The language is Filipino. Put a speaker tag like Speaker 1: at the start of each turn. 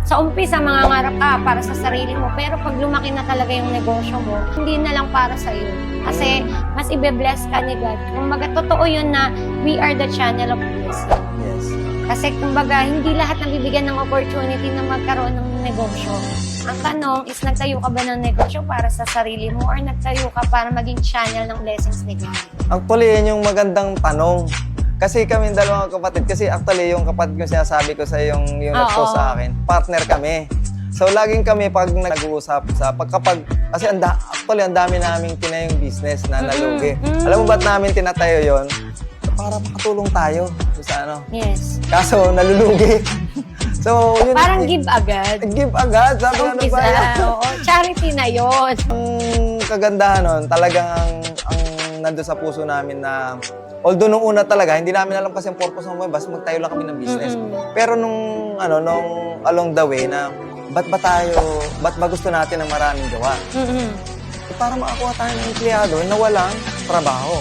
Speaker 1: Sa umpisa, mangangarap ka para sa sarili mo, pero pag lumaki na talaga yung negosyo mo, hindi na lang para sa iyo. Kasi mas ibe-bless ka ni God. Kumbaga, totoo yun na we are the channel of blessing.
Speaker 2: Yes.
Speaker 1: Kasi kumbaga, hindi lahat nabibigyan ng opportunity na magkaroon ng negosyo. Ang tanong is, nagtayo ka ba ng negosyo para sa sarili mo or nagtayo ka para maging channel ng blessings ni God?
Speaker 2: Actually, yun yung magandang tanong. Kasi kami dalawang kapatid, kasi actually yung kapatid ko sinasabi ko sa yung nag-post sa akin, partner kami. So laging kami pag nag-uusap kasi actually ang dami naming tinayong business na nalugi. Alam mo ba't namin tinatayo yon? Para makatulong tayo sa ano.
Speaker 1: Yes.
Speaker 2: Kaso nalulugi. So yun,
Speaker 1: Parang give agad.
Speaker 2: give agad. Sabi ano ba yan?
Speaker 1: Oo, charity na yon.
Speaker 2: Ang kagandahan nun, talagang ang nandun sa puso namin na although nung una talaga, hindi namin alam kasi ang purpose ng buhay, basta magtayo lang kami ng business. Pero nung along the way na, ba't ba gusto natin ng maraming gawa? Para makakuha tayo ng empleyado na walang trabaho.